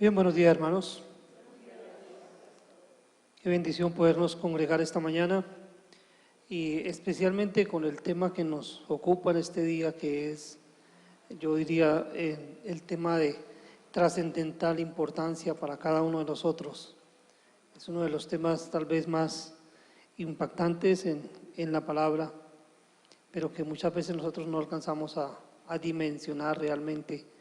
Bien, buenos días, hermanos. Qué bendición podernos congregar esta mañana y especialmente con el tema que nos ocupa en este día, que es, yo diría, el tema de trascendental importancia para cada uno de nosotros. Es uno de los temas tal vez más impactantes en la palabra, pero que muchas veces nosotros no alcanzamos a dimensionar realmente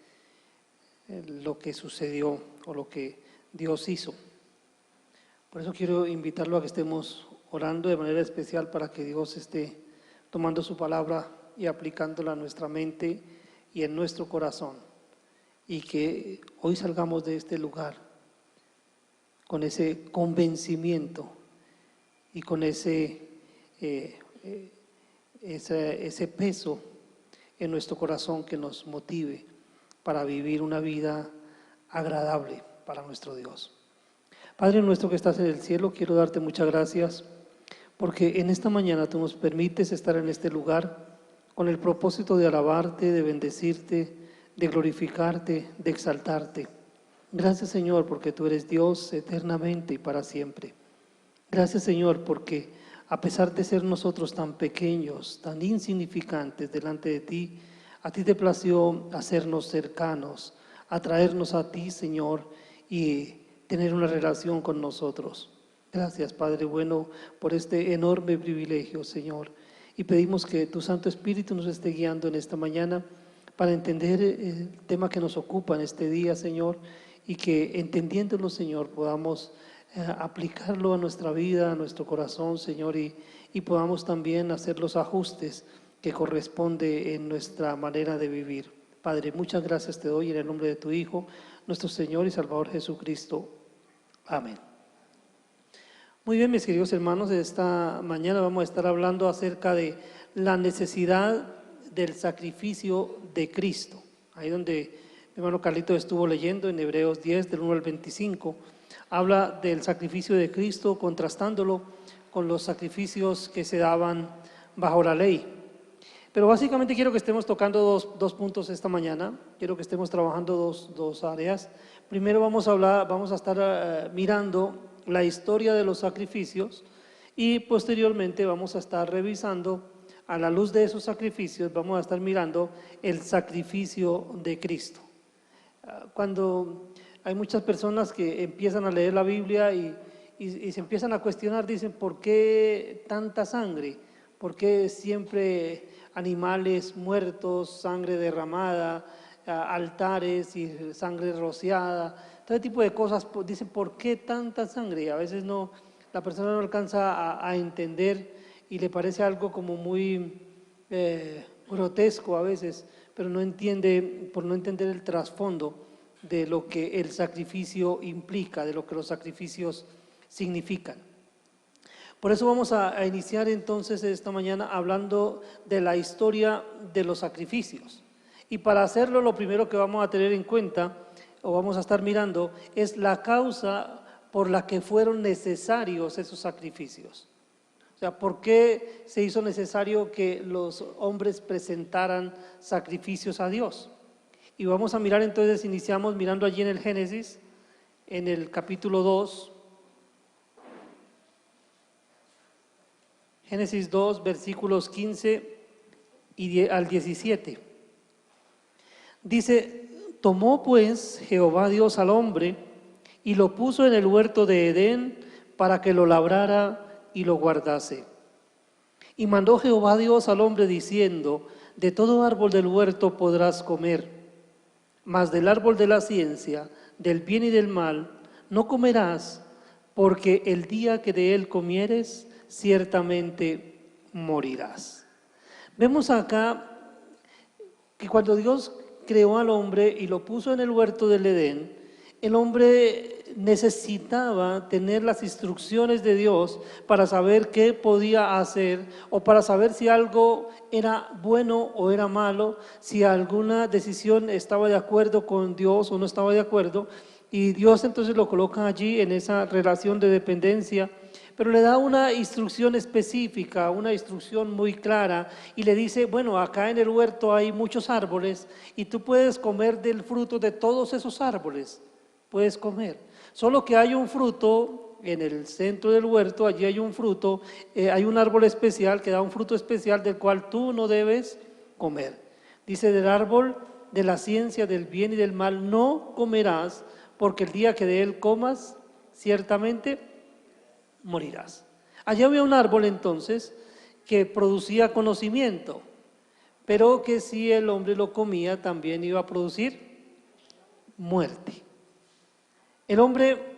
lo que sucedió o lo que Dios hizo. Por eso quiero invitarlo a que estemos orando de manera especial para que Dios esté tomando su palabra y aplicándola a nuestra mente y en nuestro corazón, y que hoy salgamos de este lugar con ese convencimiento y con ese peso en nuestro corazón que nos motive para vivir una vida agradable para nuestro Dios. Padre nuestro que estás en el cielo, quiero darte muchas gracias porque en esta mañana tú nos permites estar en este lugar con el propósito de alabarte, de bendecirte, de glorificarte, de exaltarte. Gracias, Señor, porque tú eres Dios eternamente y para siempre. Gracias, Señor, porque a pesar de ser nosotros tan pequeños, tan insignificantes delante de ti, a ti te plació hacernos cercanos, atraernos a ti, Señor, y tener una relación con nosotros. Gracias, Padre bueno, por este enorme privilegio, Señor. Y pedimos que tu Santo Espíritu nos esté guiando en esta mañana para entender el tema que nos ocupa en este día, Señor, y que entendiéndolo, Señor, podamos aplicarlo a nuestra vida, a nuestro corazón, Señor, y podamos también hacer los ajustes que corresponde en nuestra manera de vivir. Padre, muchas gracias te doy en el nombre de tu Hijo, nuestro Señor y Salvador Jesucristo. Amén. Muy bien, mis queridos hermanos, esta mañana vamos a estar hablando acerca de la necesidad del sacrificio de Cristo. Ahí donde mi hermano Carlito estuvo leyendo en Hebreos 10, del 1 al 25, habla del sacrificio de Cristo, contrastándolo con los sacrificios que se daban bajo la ley. Pero básicamente quiero que estemos tocando dos puntos esta mañana. Quiero que estemos trabajando dos áreas. Primero vamos a estar mirando la historia de los sacrificios y posteriormente vamos a estar revisando, a la luz de esos sacrificios, vamos a estar mirando el sacrificio de Cristo. Cuando hay muchas personas que empiezan a leer la Biblia y se empiezan a cuestionar, dicen, ¿por qué tanta sangre? ¿Por qué siempre animales muertos, sangre derramada, altares y sangre rociada? Todo tipo de cosas. Dicen, ¿por qué tanta sangre? Y a veces la persona no alcanza a entender y le parece algo como muy grotesco a veces, pero no entiende, por no entender el trasfondo de lo que el sacrificio implica, de lo que los sacrificios significan. Por eso vamos a iniciar entonces esta mañana hablando de la historia de los sacrificios. Y para hacerlo, lo primero que vamos a tener en cuenta, o vamos a estar mirando, es la causa por la que fueron necesarios esos sacrificios. O sea, ¿por qué se hizo necesario que los hombres presentaran sacrificios a Dios? Y vamos a mirar entonces, iniciamos mirando allí en el Génesis, en el capítulo 2, Génesis 2, versículos 15 al 17. Dice, tomó pues Jehová Dios al hombre y lo puso en el huerto de Edén para que lo labrara y lo guardase. Y mandó Jehová Dios al hombre diciendo, de todo árbol del huerto podrás comer, mas del árbol de la ciencia, del bien y del mal, no comerás, porque el día que de él comieres, ciertamente morirás. Vemos acá que cuando Dios creó al hombre y lo puso en el huerto del Edén, el hombre necesitaba tener las instrucciones de Dios para saber qué podía hacer o para saber si algo era bueno o era malo, si alguna decisión estaba de acuerdo con Dios o no estaba de acuerdo, y Dios entonces lo coloca allí en esa relación de dependencia, pero le da una instrucción específica, una instrucción muy clara, y le dice, bueno, acá en el huerto hay muchos árboles y tú puedes comer del fruto de todos esos árboles, puedes comer. Solo que hay un fruto en el centro del huerto, allí hay un fruto, hay un árbol especial que da un fruto especial del cual tú no debes comer. Dice, del árbol de la ciencia del bien y del mal no comerás, porque el día que de él comas, ciertamente morirás. Allá había un árbol entonces que producía conocimiento, pero que si el hombre lo comía también iba a producir muerte. El hombre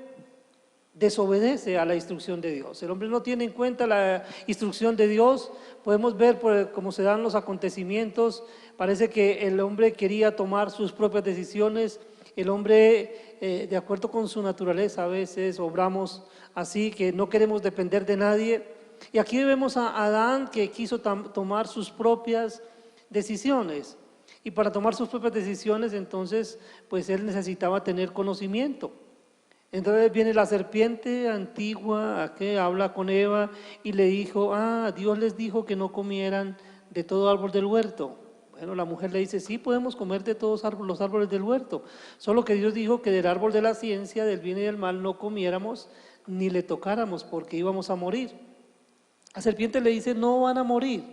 desobedece a la instrucción de Dios. El hombre no tiene en cuenta la instrucción de Dios. Podemos ver cómo se dan los acontecimientos. Parece que el hombre quería tomar sus propias decisiones. El hombre, de acuerdo con su naturaleza, a veces obramos así, que no queremos depender de nadie. Y aquí vemos a Adán que quiso tomar sus propias decisiones. Y para tomar sus propias decisiones, entonces, pues él necesitaba tener conocimiento. Entonces viene la serpiente antigua que habla con Eva y le dijo, Dios les dijo que no comieran de todo árbol del huerto. Bueno, la mujer le dice, sí, podemos comer de todos los árboles del huerto, solo que Dios dijo que del árbol de la ciencia, del bien y del mal, no comiéramos ni le tocáramos porque íbamos a morir. La serpiente le dice, no van a morir.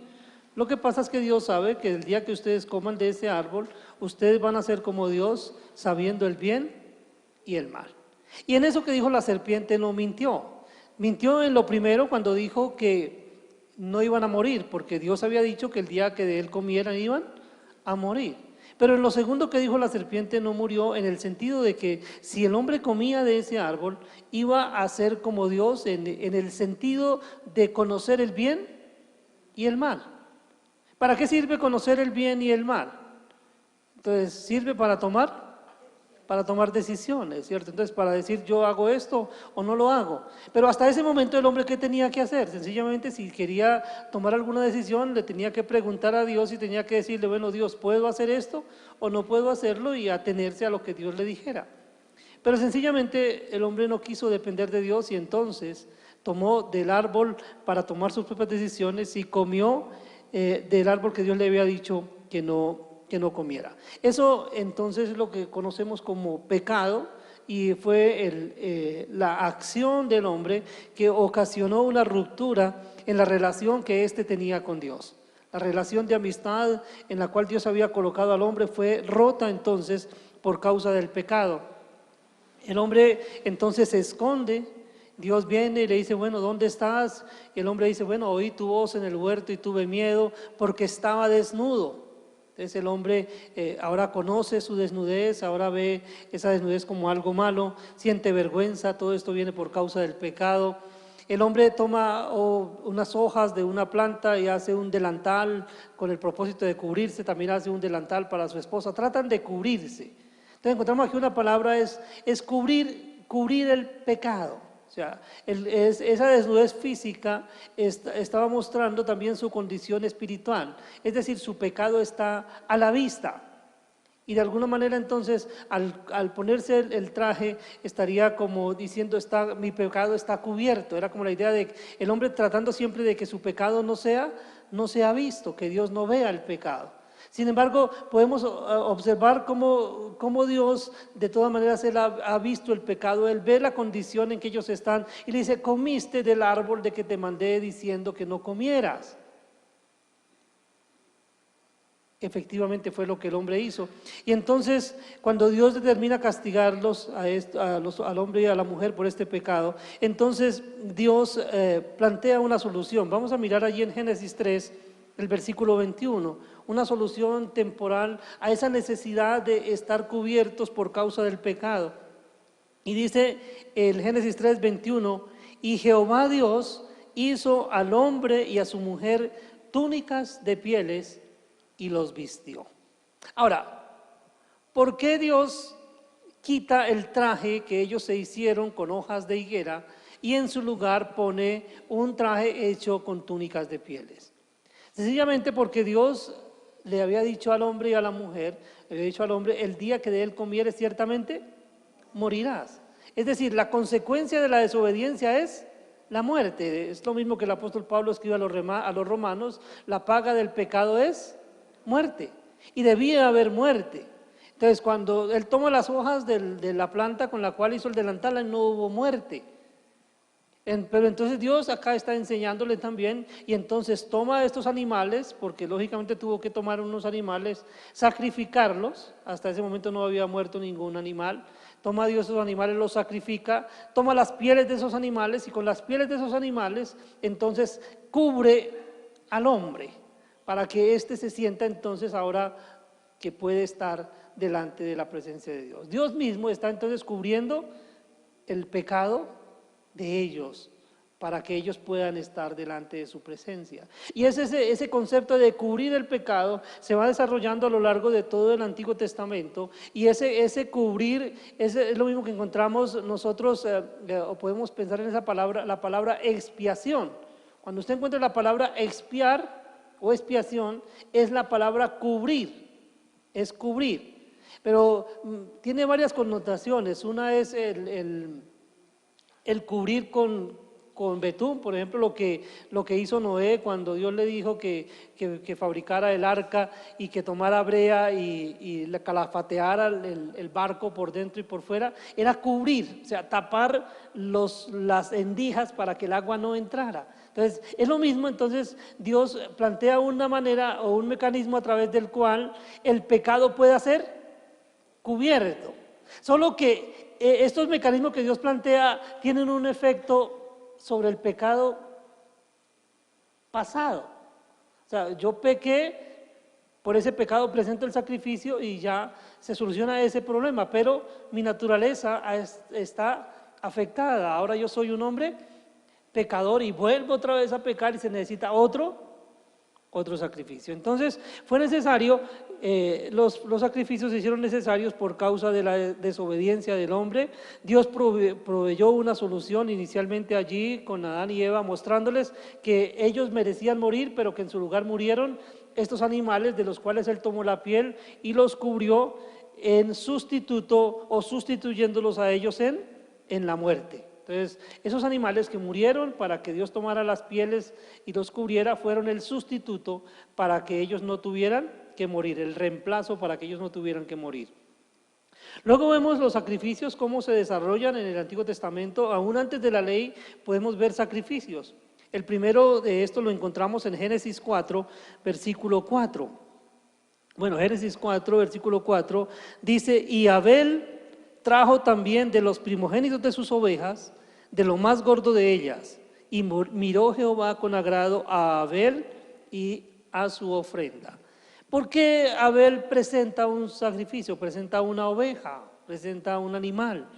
Lo que pasa es que Dios sabe que el día que ustedes coman de ese árbol, ustedes van a ser como Dios, sabiendo el bien y el mal. Y en eso que dijo la serpiente no mintió. Mintió en lo primero cuando dijo que no iban a morir, porque Dios había dicho que el día que de él comieran iban a morir. Pero en lo segundo que dijo la serpiente no murió, en el sentido de que si el hombre comía de ese árbol, iba a ser como Dios en el sentido de conocer el bien y el mal. ¿Para qué sirve conocer el bien y el mal? Entonces, sirve para tomar decisiones, ¿cierto? Entonces, para decir yo hago esto o no lo hago. Pero hasta ese momento el hombre, ¿qué tenía que hacer? Sencillamente, si quería tomar alguna decisión, le tenía que preguntar a Dios y tenía que decirle, bueno, Dios, ¿puedo hacer esto o no puedo hacerlo? Y atenerse a lo que Dios le dijera. Pero sencillamente el hombre no quiso depender de Dios y entonces tomó del árbol para tomar sus propias decisiones y comió del árbol que Dios le había dicho que no comiera. Eso entonces es lo que conocemos como pecado y fue la acción del hombre que ocasionó una ruptura en la relación que éste tenía con Dios. La relación de amistad en la cual Dios había colocado al hombre fue rota entonces por causa del pecado. El hombre entonces se esconde. Dios viene y le dice, bueno, ¿dónde estás? Y el hombre dice, bueno, oí tu voz en el huerto y tuve miedo porque estaba desnudo. Entonces el hombre ahora conoce su desnudez, ahora ve esa desnudez como algo malo, siente vergüenza, todo esto viene por causa del pecado. El hombre toma unas hojas de una planta y hace un delantal con el propósito de cubrirse, también hace un delantal para su esposa, tratan de cubrirse. Entonces encontramos aquí una palabra es cubrir el pecado. O sea, esa desnudez física estaba mostrando también su condición espiritual, es decir, su pecado está a la vista. Y de alguna manera entonces al ponerse el traje estaría como diciendo, mi pecado está cubierto. Era como la idea de el hombre tratando siempre de que su pecado no sea visto, que Dios no vea el pecado. Sin embargo, podemos observar cómo Dios de todas maneras Él ha visto el pecado, Él ve la condición en que ellos están y le dice, comiste del árbol de que te mandé diciendo que no comieras. Efectivamente fue lo que el hombre hizo. Y entonces, cuando Dios determina castigarlos al hombre y a la mujer por este pecado, entonces Dios plantea una solución. Vamos a mirar allí en Génesis 3, el versículo 21, una solución temporal a esa necesidad de estar cubiertos por causa del pecado. Y dice el Génesis 3, 21, y Jehová Dios hizo al hombre y a su mujer túnicas de pieles y los vistió. Ahora, ¿por qué Dios quita el traje que ellos se hicieron con hojas de higuera y en su lugar pone un traje hecho con túnicas de pieles? Sencillamente porque Dios le había dicho al hombre y a la mujer, le había dicho al hombre, el día que de él comieres ciertamente morirás. Es decir, la consecuencia de la desobediencia es la muerte. Es lo mismo que el apóstol Pablo escribe a los romanos, la paga del pecado es muerte. Y debía haber muerte. Entonces, cuando él toma las hojas de la planta con la cual hizo el delantal, no hubo muerte. Pero entonces Dios acá está enseñándole también, y entonces toma estos animales, porque lógicamente tuvo que tomar unos animales, sacrificarlos. Hasta ese momento no había muerto ningún animal. Toma Dios esos animales, los sacrifica, toma las pieles de esos animales, y con las pieles de esos animales entonces cubre al hombre, para que éste se sienta entonces ahora que puede estar delante de la presencia de Dios. Dios mismo está entonces cubriendo el pecado de ellos, para que ellos puedan estar delante de su presencia. Y ese concepto de cubrir el pecado se va desarrollando a lo largo de todo el Antiguo Testamento, y ese cubrir es lo mismo que encontramos nosotros, o podemos pensar en esa palabra, la palabra expiación. Cuando usted encuentra la palabra expiar o expiación, es la palabra cubrir, es cubrir. Pero tiene varias connotaciones. Una es el cubrir con betún, por ejemplo, lo que hizo Noé cuando Dios le dijo que fabricara el arca y que tomara brea y le calafateara el barco por dentro y por fuera, era cubrir, o sea, tapar las endijas para que el agua no entrara. Entonces, es lo mismo. Entonces Dios plantea una manera o un mecanismo a través del cual el pecado pueda ser cubierto. Solo que estos mecanismos que Dios plantea tienen un efecto sobre el pecado pasado. O sea, yo pequé, por ese pecado presento el sacrificio y ya se soluciona ese problema, pero mi naturaleza está afectada. Ahora yo soy un hombre pecador y vuelvo otra vez a pecar, y se necesita otro sacrificio. Entonces fue necesario, los sacrificios se hicieron necesarios por causa de la desobediencia del hombre. Dios proveyó una solución inicialmente allí con Adán y Eva, mostrándoles que ellos merecían morir, pero que en su lugar murieron estos animales, de los cuales Él tomó la piel y los cubrió en sustituto, o sustituyéndolos a ellos en la muerte. Entonces, esos animales que murieron para que Dios tomara las pieles y los cubriera, fueron el sustituto para que ellos no tuvieran que morir, el reemplazo para que ellos no tuvieran que morir. Luego vemos los sacrificios, cómo se desarrollan en el Antiguo Testamento. Aún antes de la ley podemos ver sacrificios. El primero de estos lo encontramos en Génesis 4, versículo 4. Bueno, Génesis 4, versículo 4, dice: y Abel trajo también de los primogénitos de sus ovejas, de lo más gordo de ellas, y miró Jehová con agrado a Abel y a su ofrenda. ¿Por qué Abel presenta un sacrificio, presenta una oveja, presenta un animal?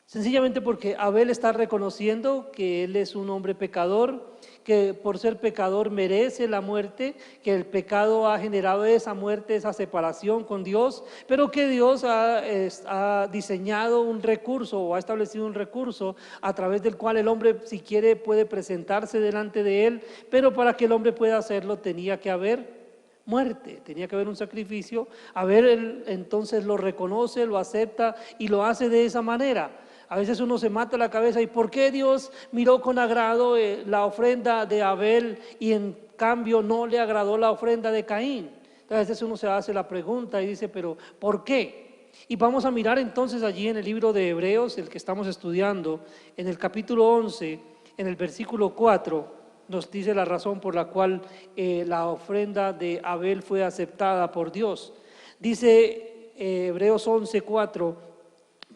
Sencillamente porque Abel está reconociendo que él es un hombre pecador, que por ser pecador merece la muerte, que el pecado ha generado esa muerte, esa separación con Dios, pero que Dios ha diseñado un recurso, o ha establecido un recurso a través del cual el hombre, si quiere, puede presentarse delante de él, pero para que el hombre pueda hacerlo tenía que haber muerte, tenía que haber un sacrificio. Abel entonces lo reconoce, lo acepta y lo hace de esa manera. A veces uno se mata la cabeza: ¿y por qué Dios miró con agrado la ofrenda de Abel y en cambio no le agradó la ofrenda de Caín? Entonces a veces uno se hace la pregunta y dice: ¿pero por qué? Y vamos a mirar entonces allí en el libro de Hebreos, el que estamos estudiando, en el capítulo 11, en el versículo 4, nos dice la razón por la cual la ofrenda de Abel fue aceptada por Dios. Dice Hebreos 11, 4: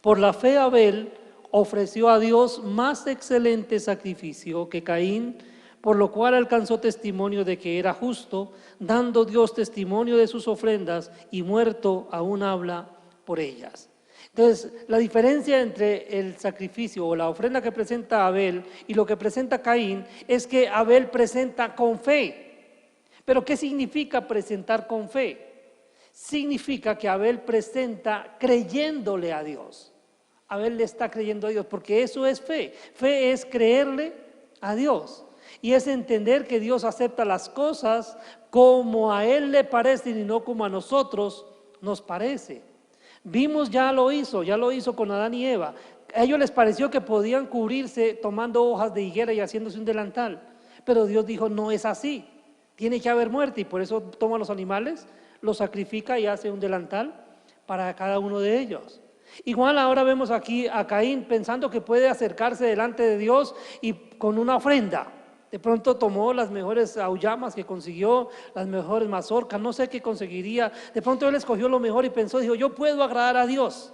por la fe Abel ofreció a Dios más excelente sacrificio que Caín, por lo cual alcanzó testimonio de que era justo, dando Dios testimonio de sus ofrendas, y muerto aún habla por ellas. Entonces, la diferencia entre el sacrificio o la ofrenda que presenta Abel y lo que presenta Caín es que Abel presenta con fe. ¿Pero qué significa presentar con fe? Significa que Abel presenta creyéndole a Dios. Abel le está creyendo a Dios, porque eso es fe. Fe es creerle a Dios, y es entender que Dios acepta las cosas como a Él le parecen y no como a nosotros nos parece. Vimos, ya lo hizo con Adán y Eva. A ellos les pareció que podían cubrirse tomando hojas de higuera y haciéndose un delantal, pero Dios dijo: no es así, tiene que haber muerte, y por eso toma los animales, los sacrifica y hace un delantal para cada uno de ellos. Igual ahora vemos aquí a Caín pensando que puede acercarse delante de Dios y con una ofrenda. De pronto tomó las mejores auyamas que consiguió, las mejores mazorcas, no sé qué conseguiría. De pronto él escogió lo mejor y pensó, dijo, yo puedo agradar a Dios.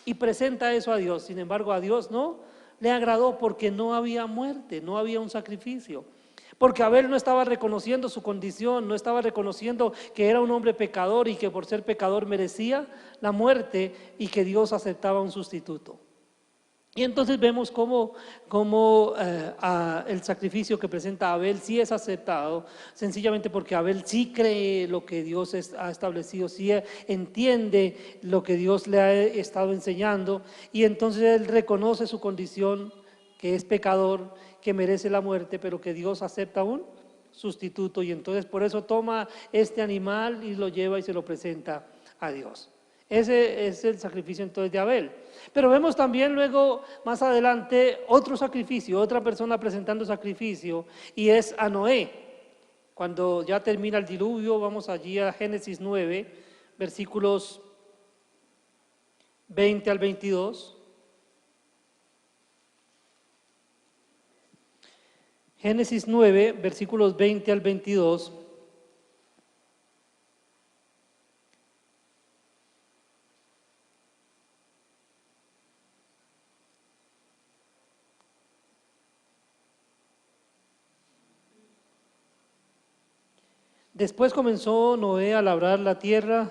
Y presenta eso a Dios. Sin embargo, a Dios no le agradó porque no había muerte, no había un sacrificio. Porque Abel no estaba reconociendo su condición, no estaba reconociendo que era un hombre pecador y que por ser pecador merecía la muerte y que Dios aceptaba un sustituto. Y entonces vemos cómo el sacrificio que presenta Abel sí es aceptado, sencillamente porque Abel sí cree lo que Dios ha establecido, sí entiende lo que Dios le ha estado enseñando, y entonces él reconoce su condición, que es pecador, que merece la muerte, pero que Dios acepta un sustituto, y entonces por eso toma este animal y lo lleva y se lo presenta a Dios. Ese es el sacrificio entonces de Abel. Pero vemos también luego, más adelante, otro sacrificio, otra persona presentando sacrificio, y es a Noé. Cuando ya termina el diluvio, vamos allí a Génesis 9, versículos 20 al 22. Génesis 9, versículos 20 al 22. Después comenzó Noé a labrar la tierra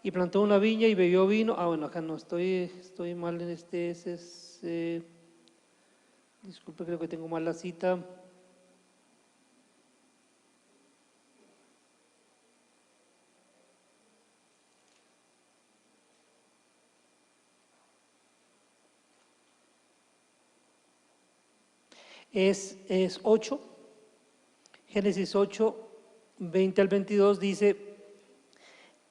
y plantó una viña y bebió vino. Bueno, acá no, estoy mal en disculpe, creo que tengo mal la cita. Es 8, Génesis 8, 20 al 22 dice,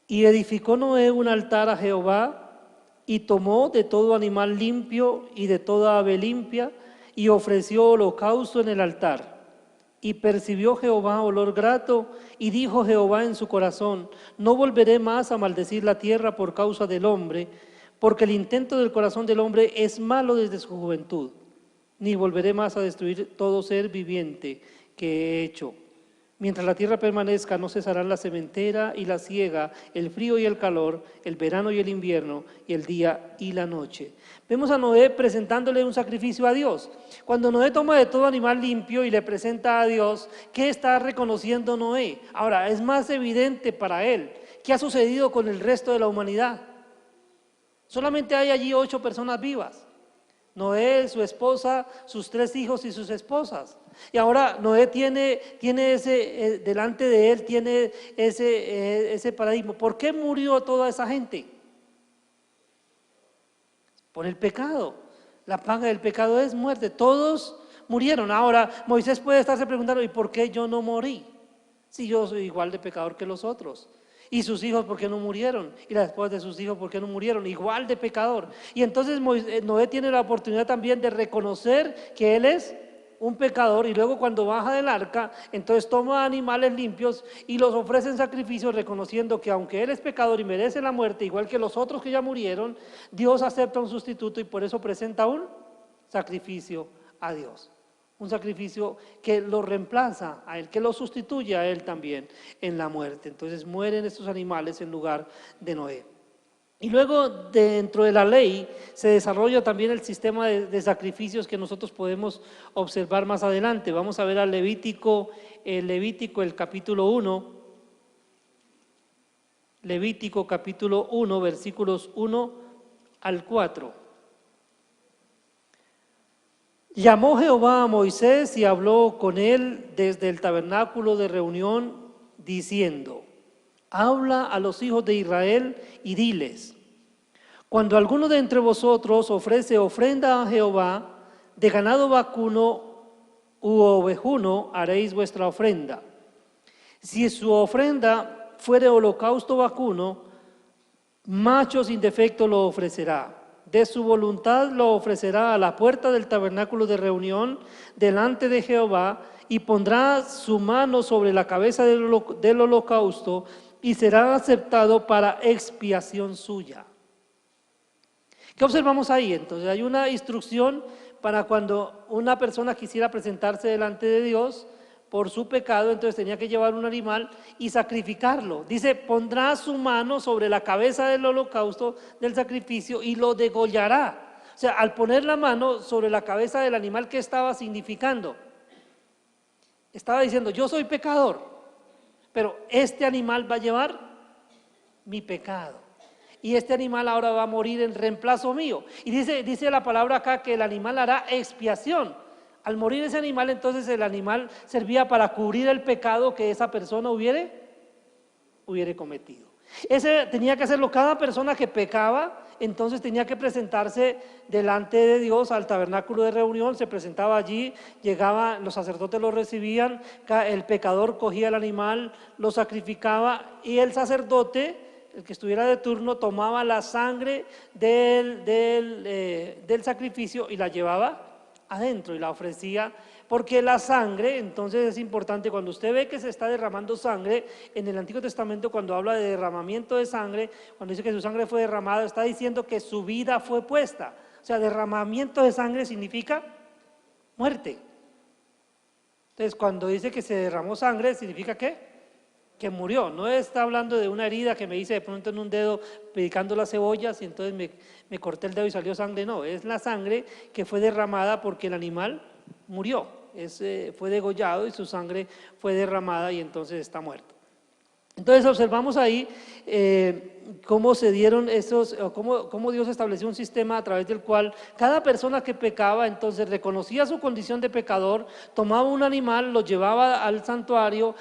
y edificó Noé un altar a Jehová y tomó de todo animal limpio y de toda ave limpia y ofreció holocausto en el altar. Y percibió Jehová olor grato y dijo Jehová en su corazón, no volveré más a maldecir la tierra por causa del hombre, porque el intento del corazón del hombre es malo desde su juventud, ni volveré más a destruir todo ser viviente que he hecho. Mientras la tierra permanezca, no cesarán la sementera y la siega, el frío y el calor, el verano y el invierno, y el día y la noche. Vemos a Noé presentándole un sacrificio a Dios. Cuando Noé toma de todo animal limpio y le presenta a Dios, ¿qué está reconociendo Noé? Ahora, es más evidente para él. ¿Qué ha sucedido con el resto de la humanidad? Solamente hay allí 8 personas vivas. Noé, su esposa, sus 3 hijos y sus esposas. Y ahora Noé tiene ese, delante de él tiene ese paradigma. ¿Por qué murió toda esa gente? Por el pecado. La paga del pecado es muerte. Todos murieron. Ahora Moisés puede estarse preguntando, ¿y por qué yo no morí? Si yo soy igual de pecador que los otros. ¿Y sus hijos por qué no murieron? ¿Y las esposas de sus hijos por qué no murieron? Igual de pecador. Y entonces Noé tiene la oportunidad también de reconocer que él es un pecador, y luego cuando baja del arca, entonces toma animales limpios y los ofrece en sacrificio, reconociendo que aunque él es pecador y merece la muerte, igual que los otros que ya murieron, Dios acepta un sustituto y por eso presenta un sacrificio a Dios. Un sacrificio que lo reemplaza a él, que lo sustituye a él también en la muerte. Entonces mueren estos animales en lugar de Noé. Y luego dentro de la ley se desarrolla también el sistema de sacrificios que nosotros podemos observar más adelante. Vamos a ver al Levítico, el capítulo 1. Levítico capítulo 1, versículos 1 al 4. Llamó Jehová a Moisés y habló con él desde el tabernáculo de reunión, diciendo, habla a los hijos de Israel y diles, cuando alguno de entre vosotros ofrece ofrenda a Jehová, de ganado vacuno u ovejuno haréis vuestra ofrenda. Si su ofrenda fuere holocausto vacuno, macho sin defecto lo ofrecerá. De su voluntad lo ofrecerá a la puerta del tabernáculo de reunión delante de Jehová y pondrá su mano sobre la cabeza del holocausto y será aceptado para expiación suya. ¿Qué observamos ahí? Entonces hay una instrucción para cuando una persona quisiera presentarse delante de Dios por su pecado, entonces tenía que llevar un animal y sacrificarlo. Dice, pondrá su mano sobre la cabeza del holocausto del sacrificio y lo degollará. O sea, al poner la mano sobre la cabeza del animal, ¿qué estaba significando? Estaba diciendo, yo soy pecador, pero este animal va a llevar mi pecado. Y este animal ahora va a morir en reemplazo mío. Y dice la palabra acá que el animal hará expiación. Al morir ese animal, entonces el animal servía para cubrir el pecado que esa persona hubiere cometido. Ese tenía que hacerlo cada persona que pecaba, entonces tenía que presentarse delante de Dios al tabernáculo de reunión, se presentaba allí, llegaba, los sacerdotes lo recibían, el pecador cogía el animal, lo sacrificaba y el sacerdote, el que estuviera de turno, tomaba la sangre del sacrificio y la llevaba adentro y la ofrecía, porque la sangre, entonces es importante, cuando usted ve que se está derramando sangre, en el Antiguo Testamento cuando habla de derramamiento de sangre, cuando dice que su sangre fue derramada, está diciendo que su vida fue puesta. O sea, derramamiento de sangre significa muerte. Entonces, cuando dice que se derramó sangre, significa ¿qué? Que murió. No está hablando de una herida que me hice de pronto en un dedo picando las cebollas y entonces me corté el dedo y salió sangre. No, es la sangre que fue derramada porque el animal murió, fue degollado y su sangre fue derramada y entonces está muerto. Entonces observamos ahí cómo se dieron cómo Dios estableció un sistema a través del cual cada persona que pecaba entonces reconocía su condición de pecador, tomaba un animal, lo llevaba al santuario,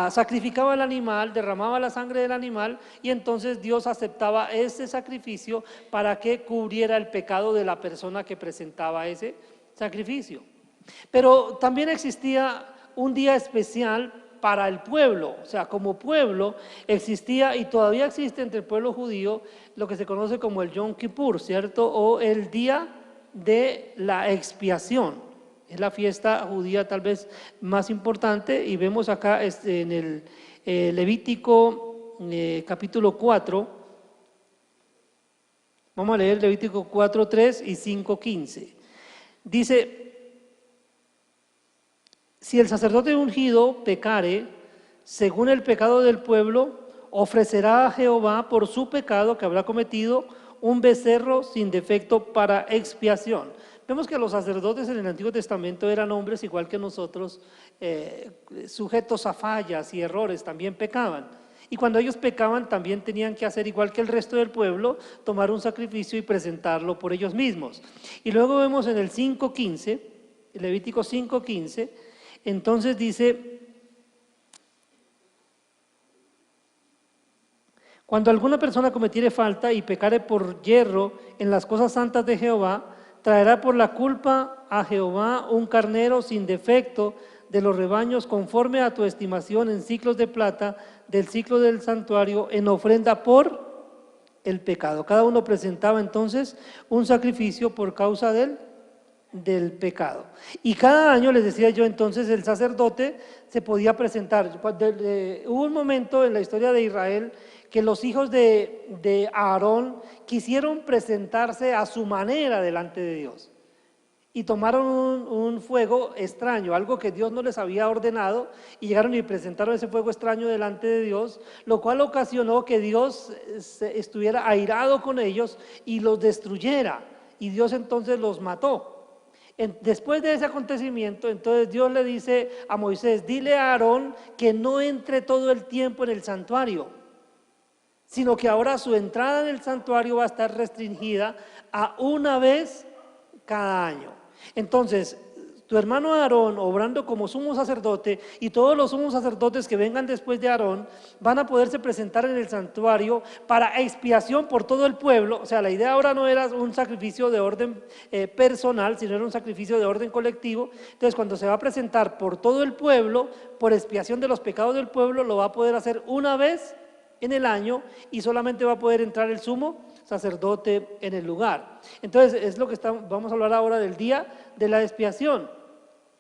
sacrificaba el animal, derramaba la sangre del animal y entonces Dios aceptaba ese sacrificio para que cubriera el pecado de la persona que presentaba ese sacrificio. Pero también existía un día especial para el pueblo, o sea, como pueblo existía y todavía existe entre el pueblo judío lo que se conoce como el Yom Kippur, ¿cierto? O el día de la expiación. Es la fiesta judía tal vez más importante y vemos acá en el Levítico capítulo 4, vamos a leer Levítico 4:3 y 5:15. Dice: si el sacerdote ungido pecare según el pecado del pueblo, ofrecerá a Jehová por su pecado que habrá cometido un becerro sin defecto para expiación. Vemos que los sacerdotes en el Antiguo Testamento eran hombres igual que nosotros, sujetos a fallas y errores, también pecaban. Y cuando ellos pecaban también tenían que hacer igual que el resto del pueblo, tomar un sacrificio y presentarlo por ellos mismos. Y luego vemos en el 5:15, Levítico 5:15, entonces dice: cuando alguna persona cometiere falta y pecare por yerro en las cosas santas de Jehová, traerá por la culpa a Jehová un carnero sin defecto de los rebaños conforme a tu estimación en ciclos de plata del ciclo del santuario en ofrenda por el pecado. Cada uno presentaba entonces un sacrificio por causa del pecado. Y cada año, les decía yo, entonces el sacerdote se podía presentar. Hubo un momento en la historia de Israel que los hijos de Aarón quisieron presentarse a su manera delante de Dios. Y tomaron un fuego extraño, algo que Dios no les había ordenado, y llegaron y presentaron ese fuego extraño delante de Dios, lo cual ocasionó que Dios estuviera airado con ellos y los destruyera. Y Dios entonces los mató. Después de ese acontecimiento, entonces Dios le dice a Moisés: dile a Aarón que no entre todo el tiempo en el santuario, sino que ahora su entrada en el santuario va a estar restringida a una vez cada año. Entonces, tu hermano Aarón, obrando como sumo sacerdote, y todos los sumos sacerdotes que vengan después de Aarón, van a poderse presentar en el santuario para expiación por todo el pueblo. O sea, la idea ahora no era un sacrificio de orden personal, sino era un sacrificio de orden colectivo. Entonces, cuando se va a presentar por todo el pueblo, por expiación de los pecados del pueblo, lo va a poder hacer una vez en el año y solamente va a poder entrar el sumo sacerdote en el lugar. Entonces es lo que vamos a hablar ahora del día de la expiación,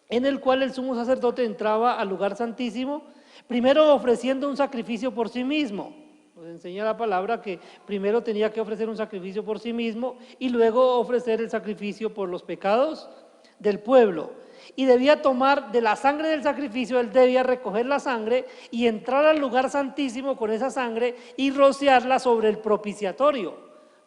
en el cual el sumo sacerdote entraba al lugar santísimo, primero ofreciendo un sacrificio por sí mismo. Nos enseña la palabra que primero tenía que ofrecer un sacrificio por sí mismo y luego ofrecer el sacrificio por los pecados del pueblo. Y debía tomar de la sangre del sacrificio, él debía recoger la sangre y entrar al lugar santísimo con esa sangre y rociarla sobre el propiciatorio.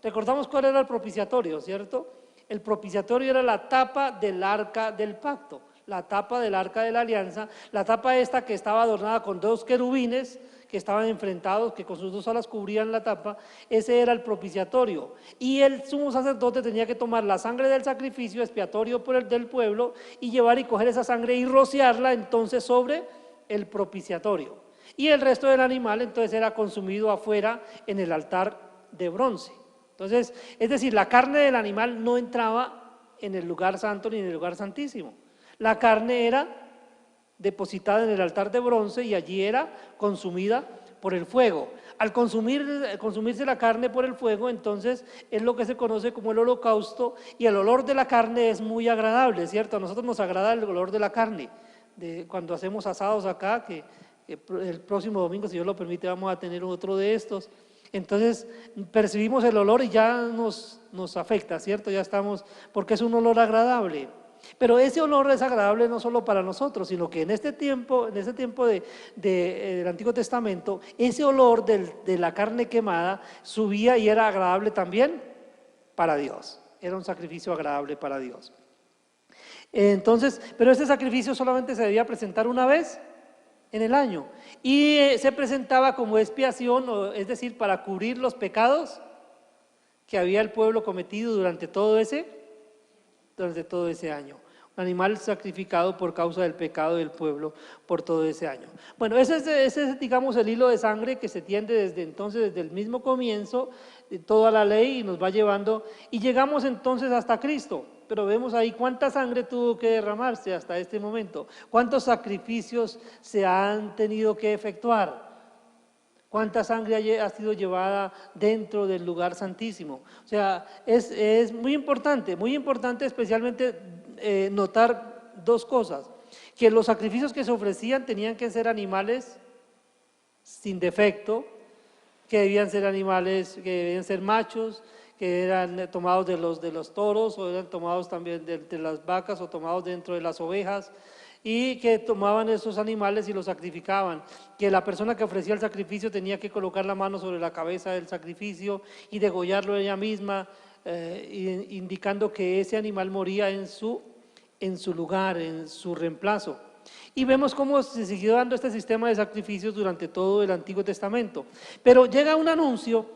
Recordamos cuál era el propiciatorio, ¿cierto? El propiciatorio era la tapa del arca del pacto, la tapa del arca de la alianza, la tapa esta que estaba adornada con dos querubines que estaban enfrentados, que con sus dos alas cubrían la tapa. Ese era el propiciatorio. Y el sumo sacerdote tenía que tomar la sangre del sacrificio expiatorio del pueblo y llevar y coger esa sangre y rociarla entonces sobre el propiciatorio. Y el resto del animal entonces era consumido afuera en el altar de bronce. Entonces, es decir, la carne del animal no entraba en el lugar santo ni en el lugar santísimo. La carne era depositada en el altar de bronce y allí era consumida por el fuego. Al consumirse la carne por el fuego, entonces es lo que se conoce como el holocausto, y el olor de la carne es muy agradable, ¿cierto? A nosotros nos agrada el olor de la carne. Cuando hacemos asados acá, que el próximo domingo, si Dios lo permite, vamos a tener otro de estos. Entonces percibimos el olor y ya nos afecta, ¿cierto? Ya estamos, porque es un olor agradable. Pero ese olor es agradable no solo para nosotros, sino que en este tiempo del Antiguo Testamento, ese olor de la carne quemada subía y era agradable también para Dios. Era un sacrificio agradable para Dios. Entonces, pero ese sacrificio solamente se debía presentar una vez en el año y se presentaba como expiación, es decir, para cubrir los pecados que había el pueblo cometido durante todo ese año. Un animal sacrificado por causa del pecado del pueblo por todo ese año. Bueno, ese es, digamos, el hilo de sangre que se tiende desde entonces, desde el mismo comienzo, de toda la ley, y nos va llevando, y llegamos entonces hasta Cristo. Pero vemos ahí cuánta sangre tuvo que derramarse hasta este momento, cuántos sacrificios se han tenido que efectuar. ¿Cuánta sangre ha sido llevada dentro del lugar santísimo? O sea, es muy importante especialmente notar dos cosas. Que los sacrificios que se ofrecían tenían que ser animales sin defecto, que debían ser animales, que debían ser machos, que eran tomados de los toros, o eran tomados también de las vacas, o tomados dentro de las ovejas, y que tomaban esos animales y los sacrificaban, que la persona que ofrecía el sacrificio tenía que colocar la mano sobre la cabeza del sacrificio y degollarlo ella misma, indicando que ese animal moría en su lugar, en su reemplazo. Y vemos cómo se siguió dando este sistema de sacrificios durante todo el Antiguo Testamento. Pero llega un anuncio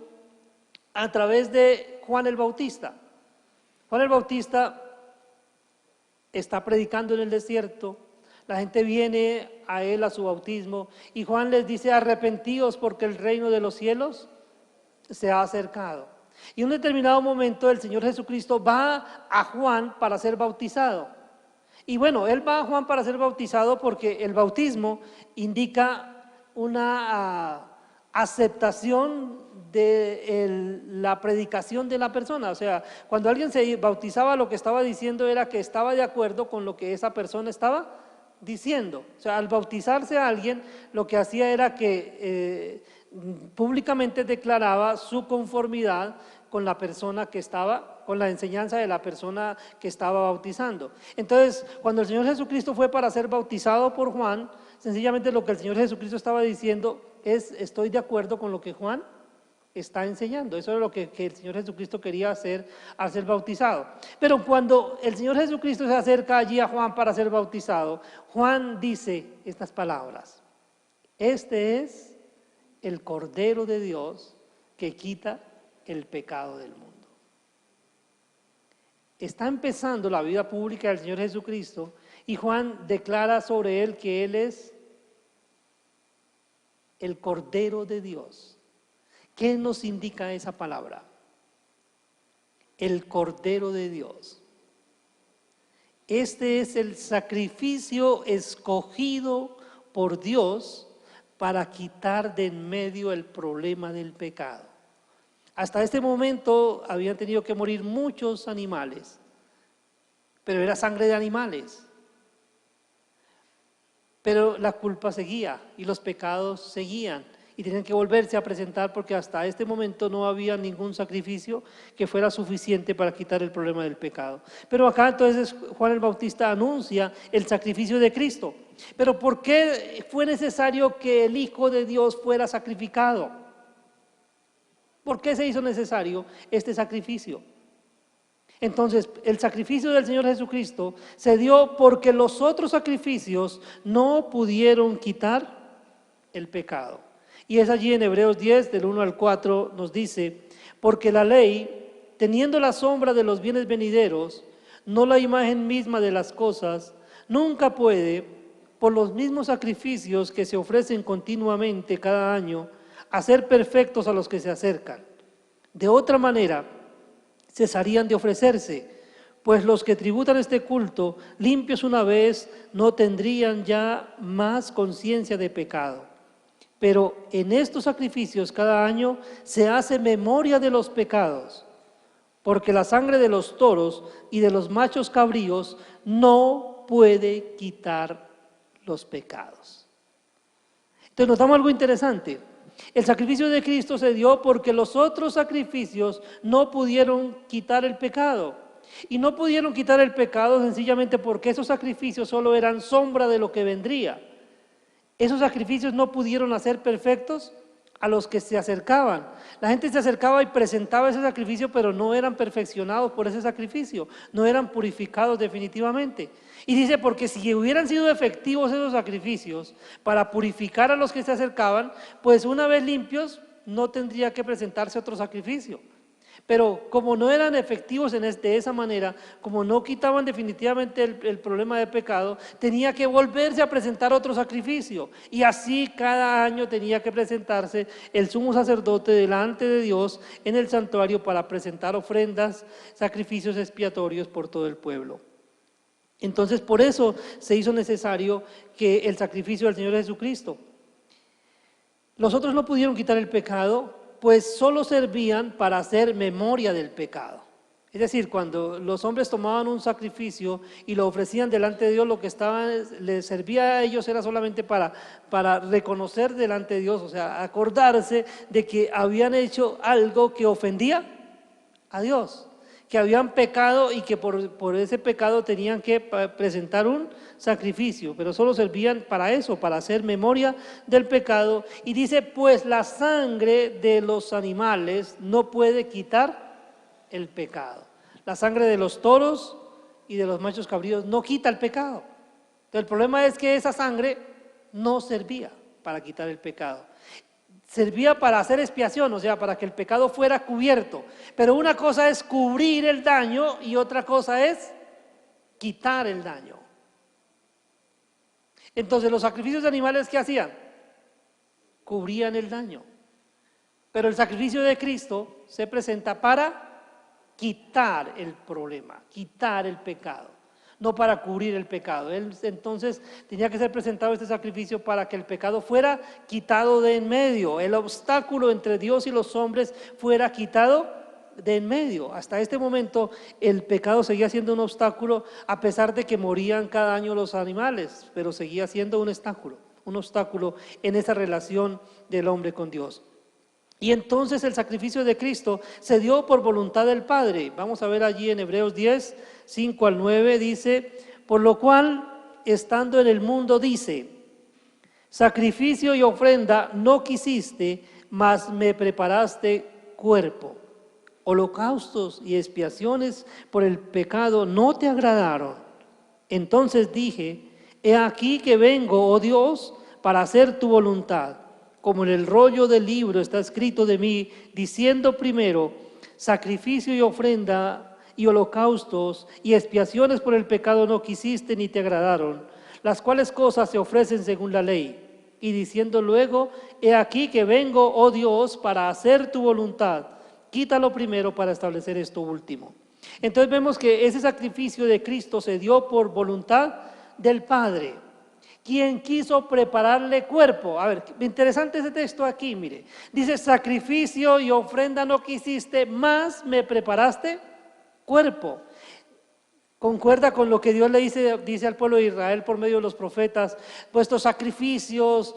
a través de Juan el Bautista. Juan el Bautista está predicando en el desierto. La gente viene a él a su bautismo y Juan les dice: arrepentíos porque el reino de los cielos se ha acercado. Y en un determinado momento el Señor Jesucristo va a Juan para ser bautizado. Y bueno, él va a Juan para ser bautizado porque el bautismo indica una aceptación de la predicación de la persona. O sea, cuando alguien se bautizaba, lo que estaba diciendo era que estaba de acuerdo con lo que esa persona estaba diciendo. O sea, al bautizarse a alguien, lo que hacía era que públicamente declaraba su conformidad con la persona que estaba, con la enseñanza de la persona que estaba bautizando. Entonces, cuando el Señor Jesucristo fue para ser bautizado por Juan, sencillamente lo que el Señor Jesucristo estaba diciendo es: estoy de acuerdo con lo que Juan está enseñando. Eso es lo que el Señor Jesucristo quería hacer al ser bautizado. Pero cuando el Señor Jesucristo se acerca allí a Juan para ser bautizado, Juan dice estas palabras: este es el Cordero de Dios que quita el pecado del mundo. Está empezando la vida pública del Señor Jesucristo y Juan declara sobre él que él es el Cordero de Dios. ¿Qué nos indica esa palabra? El Cordero de Dios. Este es el sacrificio escogido por Dios para quitar de en medio el problema del pecado. Hasta este momento habían tenido que morir muchos animales, pero era sangre de animales. Pero la culpa seguía y los pecados seguían. y tenían que volverse a presentar porque hasta este momento no había ningún sacrificio que fuera suficiente para quitar el problema del pecado. Pero acá entonces Juan el Bautista anuncia el sacrificio de Cristo. Pero ¿por qué fue necesario que el Hijo de Dios fuera sacrificado? ¿Por qué se hizo necesario este sacrificio? Entonces, el sacrificio del Señor Jesucristo se dio porque los otros sacrificios no pudieron quitar el pecado. Y es allí en Hebreos 10, del 1 al 4, nos dice, porque la ley, teniendo la sombra de los bienes venideros, no la imagen misma de las cosas, nunca puede, por los mismos sacrificios que se ofrecen continuamente cada año, hacer perfectos a los que se acercan. De otra manera, cesarían de ofrecerse, pues los que tributan este culto, limpios una vez, no tendrían ya más conciencia de pecado. Pero en estos sacrificios cada año se hace memoria de los pecados, porque la sangre de los toros y de los machos cabríos no puede quitar los pecados. Entonces notamos algo interesante. El sacrificio de Cristo se dio porque los otros sacrificios no pudieron quitar el pecado. Y no pudieron quitar el pecado sencillamente porque esos sacrificios solo eran sombra de lo que vendría. Esos sacrificios no pudieron hacer perfectos a los que se acercaban. La gente se acercaba y presentaba ese sacrificio, pero no eran perfeccionados por ese sacrificio, no eran purificados definitivamente. Y dice, porque si hubieran sido efectivos esos sacrificios para purificar a los que se acercaban, pues una vez limpios no tendría que presentarse otro sacrificio. Pero como no eran efectivos de esa manera, como no quitaban definitivamente el problema de pecado, tenía que volverse a presentar otro sacrificio. Y así cada año tenía que presentarse el sumo sacerdote delante de Dios en el santuario para presentar ofrendas, sacrificios expiatorios por todo el pueblo. Entonces por eso se hizo necesario que el sacrificio del Señor Jesucristo. Los otros no pudieron quitar el pecado, pues solo servían para hacer memoria del pecado. Es decir, cuando los hombres tomaban un sacrificio y lo ofrecían delante de Dios, lo que les servía a ellos era solamente para reconocer delante de Dios, o sea, acordarse de que habían hecho algo que ofendía a Dios, que habían pecado y que por ese pecado tenían que presentar un sacrificio, pero solo servían para eso, para hacer memoria del pecado. Y dice, pues la sangre de los animales no puede quitar el pecado. La sangre de los toros y de los machos cabríos no quita el pecado. Entonces, el problema es que esa sangre no servía para quitar el pecado. Servía para hacer expiación, o sea, para que el pecado fuera cubierto. Pero una cosa es cubrir el daño y otra cosa es quitar el daño. Entonces, los sacrificios de animales, ¿qué hacían? Cubrían el daño. Pero el sacrificio de Cristo se presenta para quitar el problema, quitar el pecado, no para cubrir el pecado. Él entonces tenía que ser presentado este sacrificio para que el pecado fuera quitado de en medio, el obstáculo entre Dios y los hombres fuera quitado de en medio. Hasta este momento el pecado seguía siendo un obstáculo a pesar de que morían cada año los animales, pero seguía siendo un obstáculo en esa relación del hombre con Dios. Y entonces el sacrificio de Cristo se dio por voluntad del Padre. Vamos a ver allí en Hebreos 10, 5 al 9, dice, por lo cual, estando en el mundo, dice, sacrificio y ofrenda no quisiste, mas me preparaste cuerpo. Holocaustos y expiaciones por el pecado no te agradaron. Entonces dije, he aquí que vengo, oh Dios, para hacer tu voluntad. Como en el rollo del libro está escrito de mí, diciendo primero, sacrificio y ofrenda y holocaustos y expiaciones por el pecado no quisiste ni te agradaron, las cuales cosas se ofrecen según la ley. Y diciendo luego, he aquí que vengo, oh Dios, para hacer tu voluntad. Quítalo primero para establecer esto último. Entonces vemos que ese sacrificio de Cristo se dio por voluntad del Padre, quien quiso prepararle cuerpo. A ver, interesante ese texto aquí, mire. Dice, sacrificio y ofrenda no quisiste, mas me preparaste cuerpo. Concuerda con lo que Dios le dice al pueblo de Israel por medio de los profetas: vuestros sacrificios,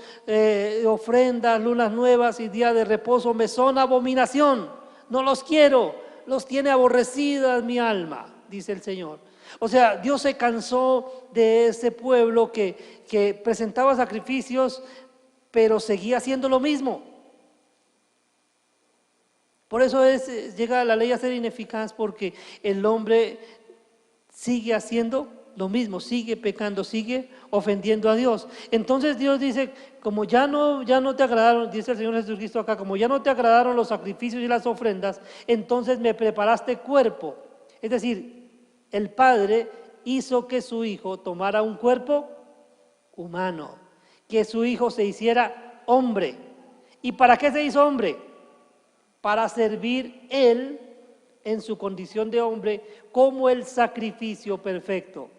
ofrendas, lunas nuevas y días de reposo me son abominación, no los quiero, los tiene aborrecidas mi alma, dice el Señor. O sea, Dios se cansó de ese pueblo que presentaba sacrificios, pero seguía haciendo lo mismo. Por eso llega la ley a ser ineficaz, porque el hombre sigue haciendo lo mismo, sigue pecando, sigue ofendiendo a Dios. Entonces Dios dice: como ya no te agradaron, dice el Señor Jesucristo acá, como ya no te agradaron los sacrificios y las ofrendas, entonces me preparaste cuerpo. Es decir, el Padre hizo que su Hijo tomara un cuerpo humano, que su Hijo se hiciera hombre. ¿Y para qué se hizo hombre? Para servir Él en su condición de hombre como el sacrificio perfecto.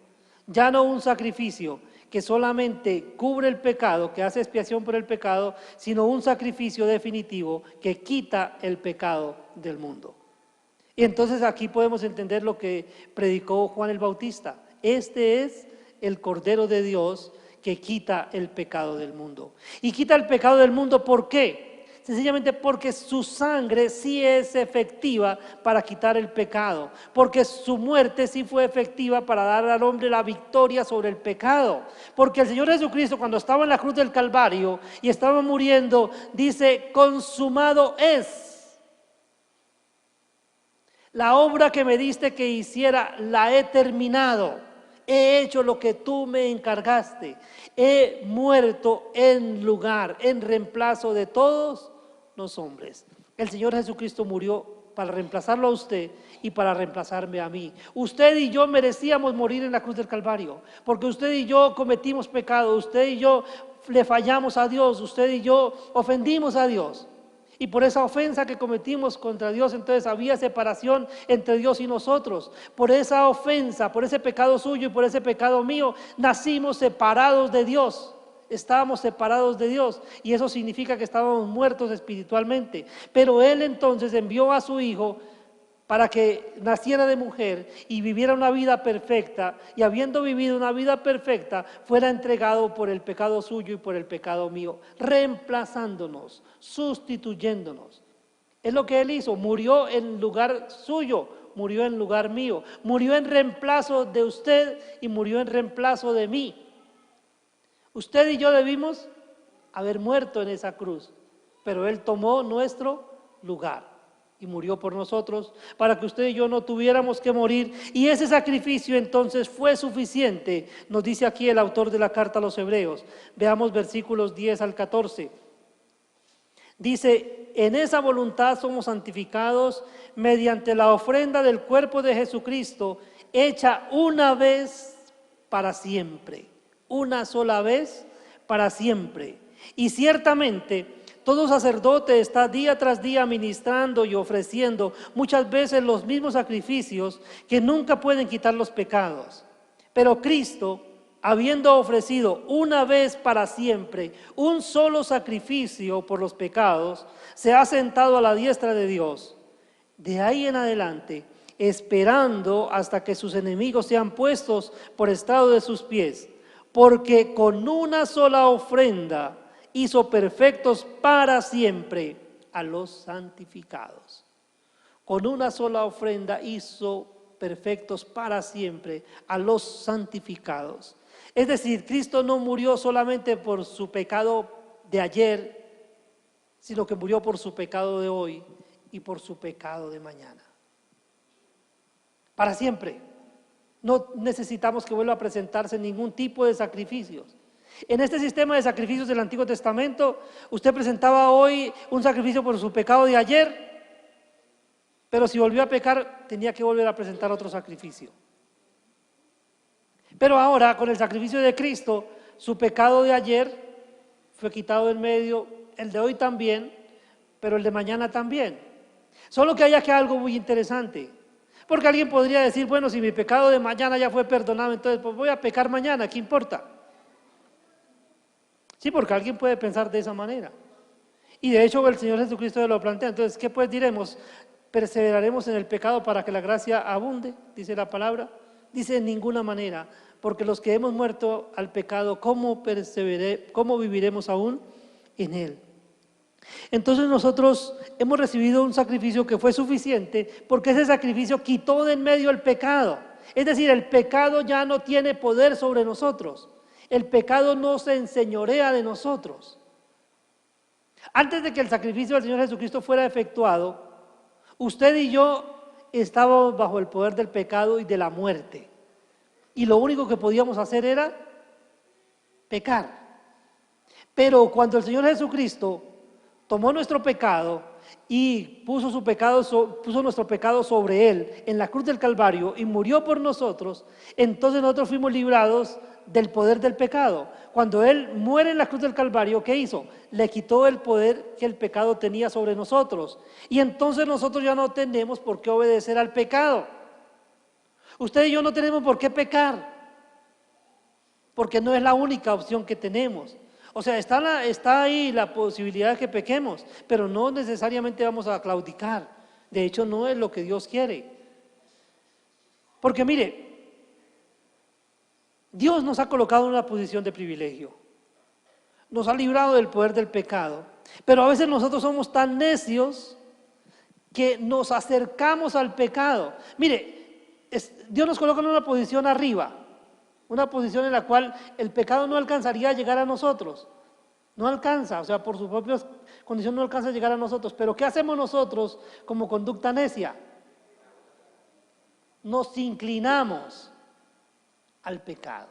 Ya no un sacrificio que solamente cubre el pecado, que hace expiación por el pecado, sino un sacrificio definitivo que quita el pecado del mundo. Y entonces aquí podemos entender lo que predicó Juan el Bautista: este es el Cordero de Dios que quita el pecado del mundo. Y quita el pecado del mundo, ¿por qué? Sencillamente porque su sangre sí es efectiva para quitar el pecado, porque su muerte sí fue efectiva para dar al hombre la victoria sobre el pecado. Porque el Señor Jesucristo, cuando estaba en la cruz del Calvario y estaba muriendo, dice: consumado es. La obra que me diste que hiciera, la he terminado. He hecho lo que tú me encargaste. He muerto en lugar, en reemplazo de todos los hombres. El Señor Jesucristo murió para reemplazarlo a usted y para reemplazarme a mí. Usted y yo merecíamos morir en la cruz del Calvario, porque usted y yo cometimos pecado, usted y yo le fallamos a Dios, usted y yo ofendimos a Dios. Y por esa ofensa que cometimos contra Dios, entonces había separación entre Dios y nosotros. Por esa ofensa, por ese pecado suyo y por ese pecado mío, nacimos separados de Dios. Estábamos separados de Dios, y eso significa que estábamos muertos espiritualmente. Pero Él entonces envió a su Hijo para que naciera de mujer y viviera una vida perfecta, y habiendo vivido una vida perfecta, fuera entregado por el pecado suyo y por el pecado mío, reemplazándonos, sustituyéndonos. Es lo que Él hizo: murió en lugar suyo, murió en lugar mío, murió en reemplazo de usted y murió en reemplazo de mí. Usted y yo debimos haber muerto en esa cruz, pero Él tomó nuestro lugar y murió por nosotros para que usted y yo no tuviéramos que morir. Y ese sacrificio entonces fue suficiente, nos dice aquí el autor de la carta a los Hebreos. Veamos versículos 10 al 14. Dice: en esa voluntad somos santificados mediante la ofrenda del cuerpo de Jesucristo, hecha una vez para siempre, una sola vez para siempre. Y ciertamente todo sacerdote está día tras día ministrando y ofreciendo muchas veces los mismos sacrificios que nunca pueden quitar los pecados. Pero Cristo, habiendo ofrecido una vez para siempre un solo sacrificio por los pecados, se ha sentado a la diestra de Dios. De ahí en adelante, esperando hasta que sus enemigos sean puestos por estrado de sus pies, porque con una sola ofrenda hizo perfectos para siempre a los santificados. Con una sola ofrenda hizo perfectos para siempre a los santificados. Es decir, Cristo no murió solamente por su pecado de ayer, sino que murió por su pecado de hoy y por su pecado de mañana. Para siempre. No necesitamos que vuelva a presentarse ningún tipo de sacrificios. En este sistema de sacrificios del Antiguo Testamento, usted presentaba hoy un sacrificio por su pecado de ayer, pero si volvió a pecar, tenía que volver a presentar otro sacrificio. Pero ahora, con el sacrificio de Cristo, su pecado de ayer fue quitado del medio, el de hoy también, pero el de mañana también. Solo que hay aquí algo muy interesante, porque alguien podría decir: bueno, si mi pecado de mañana ya fue perdonado, entonces pues voy a pecar mañana, ¿qué importa? Sí, porque alguien puede pensar de esa manera. Y de hecho el Señor Jesucristo lo plantea. Entonces, ¿qué pues diremos? ¿Perseveraremos en el pecado para que la gracia abunde? Dice la palabra. Dice en ninguna manera, porque los que hemos muerto al pecado, ¿cómo viviremos aún en él? Entonces nosotros hemos recibido un sacrificio que fue suficiente porque ese sacrificio quitó de en medio el pecado. Es decir, el pecado ya no tiene poder sobre nosotros. El pecado no se enseñorea de nosotros. Antes de que el sacrificio del Señor Jesucristo fuera efectuado, usted y yo estábamos bajo el poder del pecado y de la muerte. Y lo único que podíamos hacer era pecar. Pero cuando el Señor Jesucristo tomó nuestro pecado y puso nuestro pecado sobre Él en la cruz del Calvario y murió por nosotros, entonces nosotros fuimos librados del poder del pecado. Cuando Él muere en la cruz del Calvario, ¿qué hizo? Le quitó el poder que el pecado tenía sobre nosotros. Y entonces nosotros ya no tenemos por qué obedecer al pecado. Usted y yo no tenemos por qué pecar, porque no es la única opción que tenemos. O sea, está ahí la posibilidad de que pequemos, pero no necesariamente vamos a claudicar. De hecho, no es lo que Dios quiere. Porque mire, Dios nos ha colocado en una posición de privilegio. Nos ha librado del poder del pecado. Pero a veces nosotros somos tan necios que nos acercamos al pecado. Mire, Dios nos coloca en una posición arriba. Una posición en la cual el pecado no alcanzaría a llegar a nosotros. No alcanza, o sea, por su propia condición no alcanza a llegar a nosotros. Pero ¿qué hacemos nosotros como conducta necia? Nos inclinamos al pecado.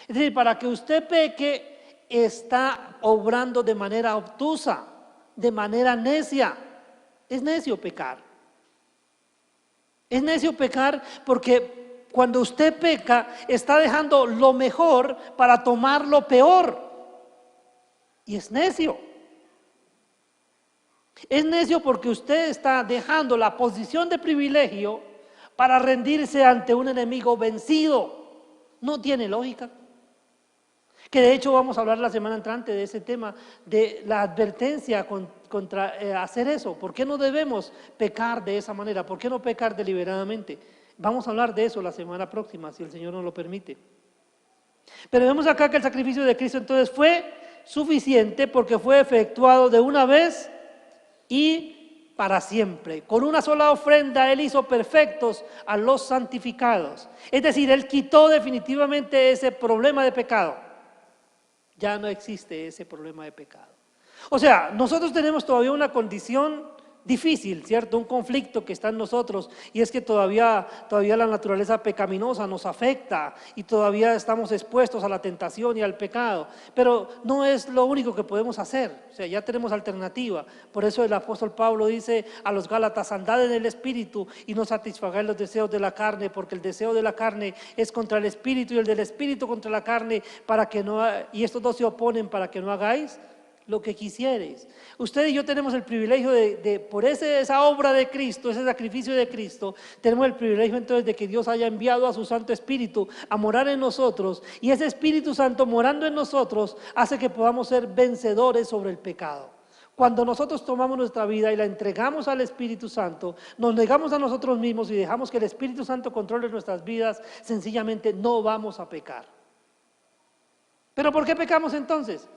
Es decir, para que usted peque, está obrando de manera obtusa, de manera necia. Es necio pecar. Es necio pecar porque cuando usted peca, está dejando lo mejor para tomar lo peor. Y es necio. Es necio porque usted está dejando la posición de privilegio para rendirse ante un enemigo vencido. No tiene lógica. Que de hecho vamos a hablar la semana entrante de ese tema, de la advertencia contra hacer eso. ¿Por qué no debemos pecar de esa manera? ¿Por qué no pecar deliberadamente? Vamos a hablar de eso la semana próxima, si el Señor nos lo permite. Pero vemos acá que el sacrificio de Cristo entonces fue suficiente porque fue efectuado de una vez y para siempre. Con una sola ofrenda Él hizo perfectos a los santificados. Es decir, Él quitó definitivamente ese problema de pecado. Ya no existe ese problema de pecado. O sea, nosotros tenemos todavía una condición difícil, ¿cierto? Un conflicto que está en nosotros y es que todavía la naturaleza pecaminosa nos afecta y todavía estamos expuestos a la tentación y al pecado, pero no es lo único que podemos hacer, o sea, ya tenemos alternativa. Por eso el apóstol Pablo dice a los Gálatas: andad en el Espíritu y no satisfagáis los deseos de la carne, porque el deseo de la carne es contra el Espíritu y el del Espíritu contra la carne, y estos dos se oponen para que no hagáis lo que quisieres. Usted y yo tenemos el privilegio por esa obra de Cristo, ese sacrificio de Cristo, tenemos el privilegio entonces de que Dios haya enviado a su Santo Espíritu a morar en nosotros, y ese Espíritu Santo morando en nosotros hace que podamos ser vencedores sobre el pecado. Cuando nosotros tomamos nuestra vida y la entregamos al Espíritu Santo, nos negamos a nosotros mismos y dejamos que el Espíritu Santo controle nuestras vidas, sencillamente no vamos a pecar. ¿Pero por qué pecamos entonces?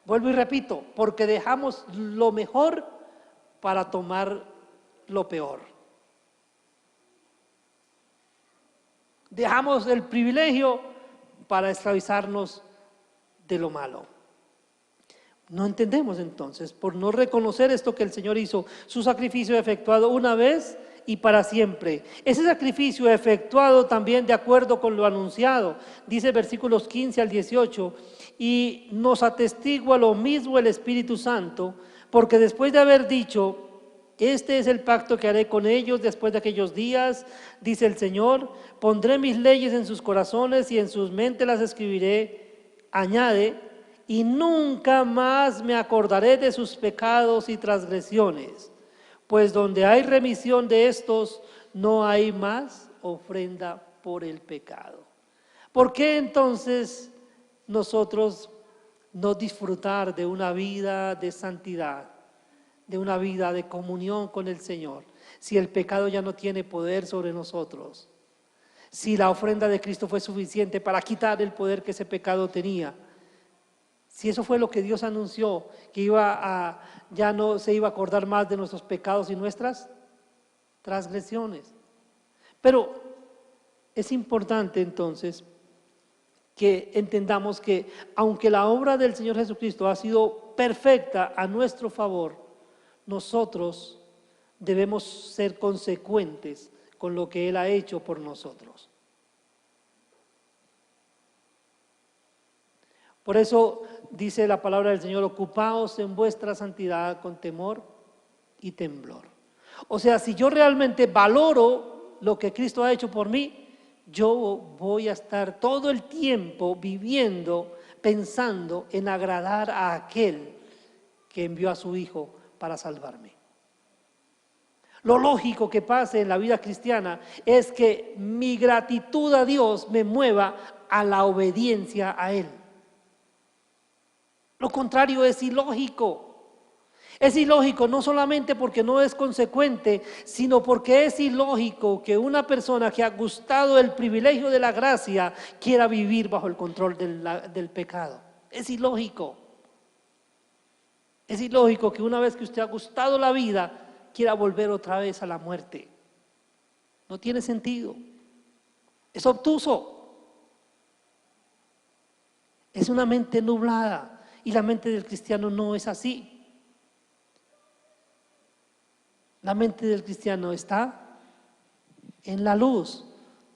Vuelvo y repito, porque dejamos lo mejor para tomar lo peor. Dejamos el privilegio para esclavizarnos de lo malo. No entendemos entonces, por no reconocer esto que el Señor hizo, su sacrificio efectuado una vez y para siempre. Ese sacrificio efectuado también de acuerdo con lo anunciado, dice versículos 15 al 18, y nos atestigua lo mismo el Espíritu Santo, porque después de haber dicho: este es el pacto que haré con ellos después de aquellos días, dice el Señor, pondré mis leyes en sus corazones y en sus mentes las escribiré, añade, y nunca más me acordaré de sus pecados y transgresiones, pues donde hay remisión de estos, no hay más ofrenda por el pecado. ¿Por qué entonces nosotros no disfrutar de una vida de santidad, de una vida de comunión con el Señor, si el pecado ya no tiene poder sobre nosotros? Si la ofrenda de Cristo fue suficiente para quitar el poder que ese pecado tenía. Si eso fue lo que Dios anunció, que ya no se iba a acordar más de nuestros pecados y nuestras transgresiones. Pero es importante entonces que entendamos que aunque la obra del Señor Jesucristo ha sido perfecta a nuestro favor, nosotros debemos ser consecuentes con lo que Él ha hecho por nosotros. Por eso dice la palabra del Señor: ocupaos en vuestra santidad con temor y temblor. O sea, si yo realmente valoro lo que Cristo ha hecho por mí, yo voy a estar todo el tiempo viviendo, pensando en agradar a aquel que envió a su Hijo para salvarme. Lo lógico que pase en la vida cristiana es que mi gratitud a Dios me mueva a la obediencia a Él. Lo contrario es ilógico. Es ilógico no solamente porque no es consecuente, sino porque es ilógico que una persona que ha gustado el privilegio de la gracia quiera vivir bajo el control del pecado. Es ilógico. Es ilógico que una vez que usted ha gustado la vida, quiera volver otra vez a la muerte. No tiene sentido. Es obtuso. Es una mente nublada. Y la mente del cristiano no es así. La mente del cristiano está en la luz.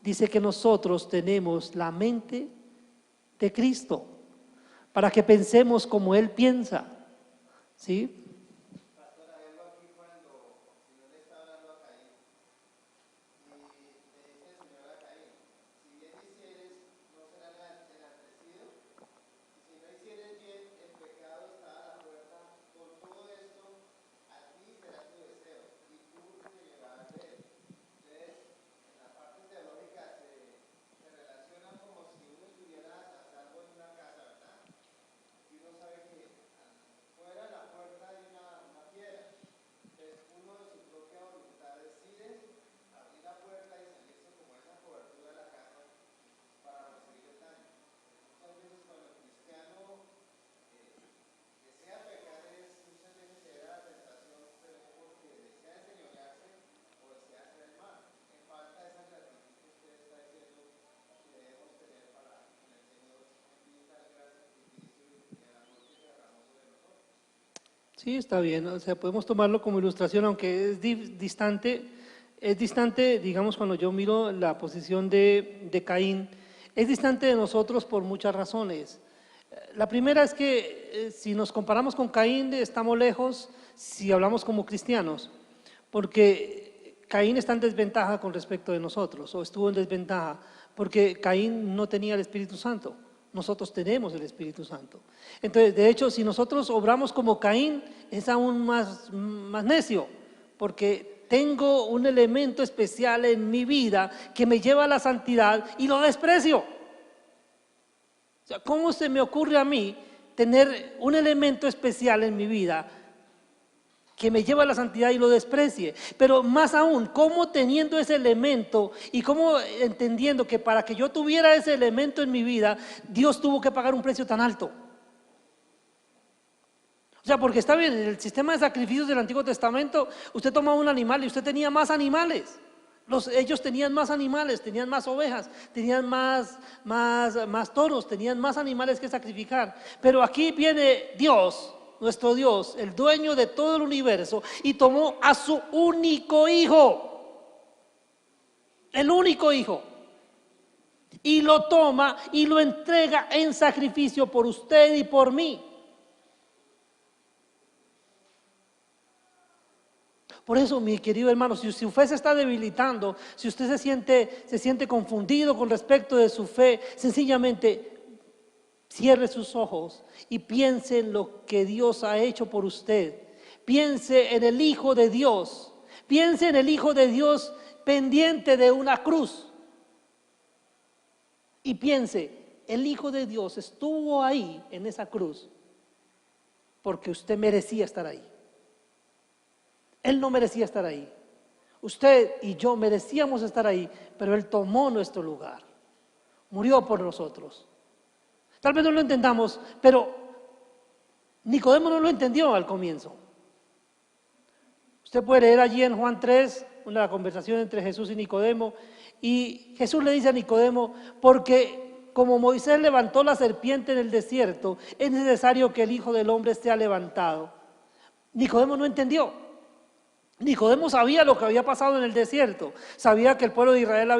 Dice que nosotros tenemos la mente de Cristo para que pensemos como Él piensa. ¿Sí? Sí, está bien, o sea, podemos tomarlo como ilustración, aunque es distante, digamos, cuando yo miro la posición de Caín, es distante de nosotros por muchas razones. La primera es que si nos comparamos con Caín, estamos lejos si hablamos como cristianos, porque Caín está en desventaja con respecto de nosotros, o estuvo en desventaja, porque Caín no tenía el Espíritu Santo. Nosotros tenemos el Espíritu Santo. Entonces, de hecho, si nosotros obramos como Caín, es aún más necio, porque tengo un elemento especial en mi vida que me lleva a la santidad y lo desprecio. O sea, ¿cómo se me ocurre a mí tener un elemento especial en mi vida que me lleva a la santidad y lo desprecie? Pero más aún, ¿cómo teniendo ese elemento y cómo entendiendo que para que yo tuviera ese elemento en mi vida, Dios tuvo que pagar un precio tan alto? O sea, porque está bien, en el sistema de sacrificios del Antiguo Testamento, usted toma un animal y usted tenía más animales. Ellos tenían más animales, tenían más ovejas, tenían más toros, tenían más animales que sacrificar. Pero aquí viene Dios, nuestro Dios, el dueño de todo el universo, y tomó a su único hijo, el único hijo, y lo toma y lo entrega en sacrificio por usted y por mí. Por eso, mi querido hermano, si usted se está debilitando, si usted se siente confundido con respecto de su fe, sencillamente cierre sus ojos y piense en lo que Dios ha hecho por usted. Piense en el Hijo de Dios. Piense en el Hijo de Dios pendiente de una cruz. Y piense, el Hijo de Dios estuvo ahí en esa cruz porque usted merecía estar ahí. Él no merecía estar ahí. Usted y yo merecíamos estar ahí, pero Él tomó nuestro lugar. Murió por nosotros. Tal vez no lo entendamos, pero Nicodemo no lo entendió al comienzo. Usted puede leer allí en Juan 3, una conversación entre Jesús y Nicodemo, y Jesús le dice a Nicodemo, porque como Moisés levantó la serpiente en el desierto, es necesario que el Hijo del Hombre sea levantado. Nicodemo no entendió. Nicodemo sabía lo que había pasado en el desierto, sabía que el pueblo de Israel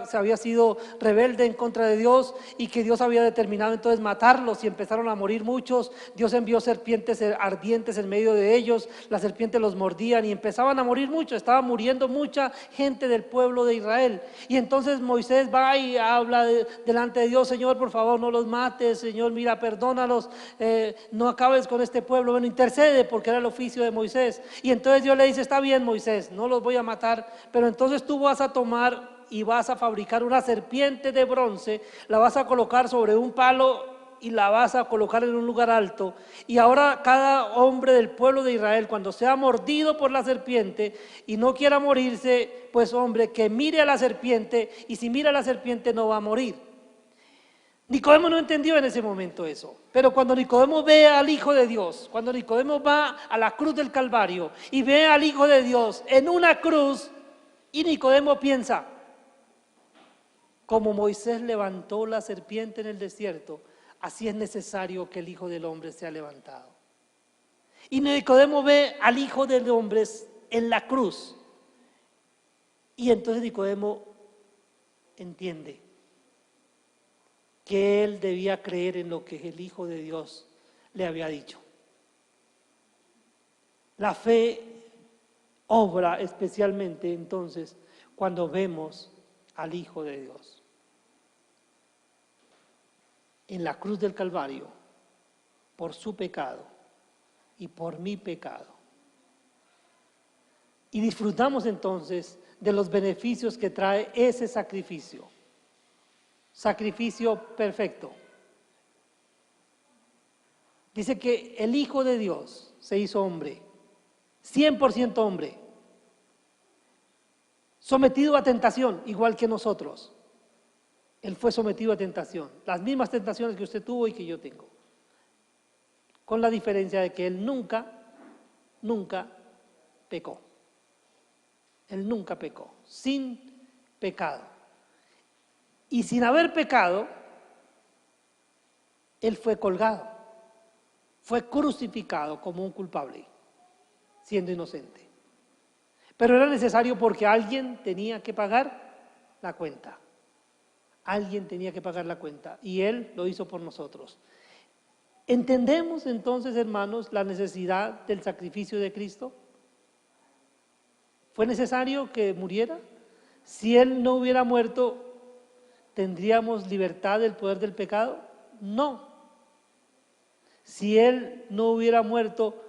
se había sido rebelde en contra de Dios y que Dios había determinado entonces matarlos y empezaron a morir muchos. Dios envió serpientes ardientes en medio de ellos, las serpientes los mordían y empezaban a morir muchos, estaba muriendo mucha gente del pueblo de Israel. Y entonces Moisés va y habla delante de Dios: Señor, por favor, no los mates, Señor, mira, perdónalos, no acabes con este pueblo. Bueno, intercede, porque era el oficio de Moisés. Y entonces Dios le dice: está bien, Moisés, no los voy a matar, pero entonces tú vas a tomar y vas a fabricar una serpiente de bronce, la vas a colocar sobre un palo y la vas a colocar en un lugar alto, y ahora cada hombre del pueblo de Israel, cuando sea mordido por la serpiente y no quiera morirse, pues hombre, que mire a la serpiente, y si mira a la serpiente no va a morir. Nicodemo no entendió en ese momento eso, pero cuando Nicodemo ve al Hijo de Dios, cuando Nicodemo va a la cruz del Calvario y ve al Hijo de Dios en una cruz, y Nicodemo piensa: como Moisés levantó la serpiente en el desierto, así es necesario que el Hijo del Hombre sea levantado. Y Nicodemo ve al Hijo del Hombre en la cruz, y entonces Nicodemo entiende que él debía creer en lo que el Hijo de Dios le había dicho. La fe obra especialmente entonces cuando vemos al Hijo de Dios en la cruz del Calvario, por su pecado y por mi pecado. Y disfrutamos entonces de los beneficios que trae ese sacrificio. Sacrificio perfecto. Dice que el Hijo de Dios se hizo hombre, 100% hombre, sometido a tentación, igual que nosotros. Él fue sometido a tentación, las mismas tentaciones que usted tuvo y que yo tengo, con la diferencia de que Él nunca pecó. Él nunca pecó, sin pecado. Y sin haber pecado, Él fue colgado, fue crucificado como un culpable, siendo inocente. Pero era necesario porque alguien tenía que pagar la cuenta. Alguien tenía que pagar la cuenta, y Él lo hizo por nosotros. ¿Entendemos entonces, hermanos, la necesidad del sacrificio de Cristo? ¿Fue necesario que muriera? Si Él no hubiera muerto, ¿tendríamos libertad del poder del pecado? No. Si Él no hubiera muerto,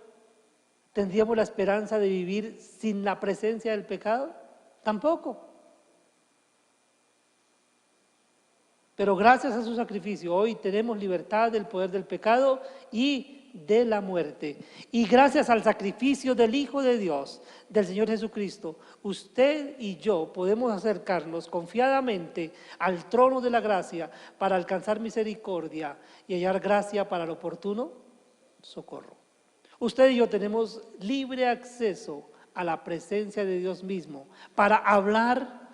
¿tendríamos la esperanza de vivir sin la presencia del pecado? Tampoco. Pero gracias a su sacrificio hoy tenemos libertad del poder del pecado y de la muerte. Y gracias al sacrificio del Hijo de Dios, del Señor Jesucristo, usted y yo podemos acercarnos confiadamente al trono de la gracia para alcanzar misericordia y hallar gracia para el oportuno socorro. Usted y yo tenemos libre acceso a la presencia de Dios mismo para hablar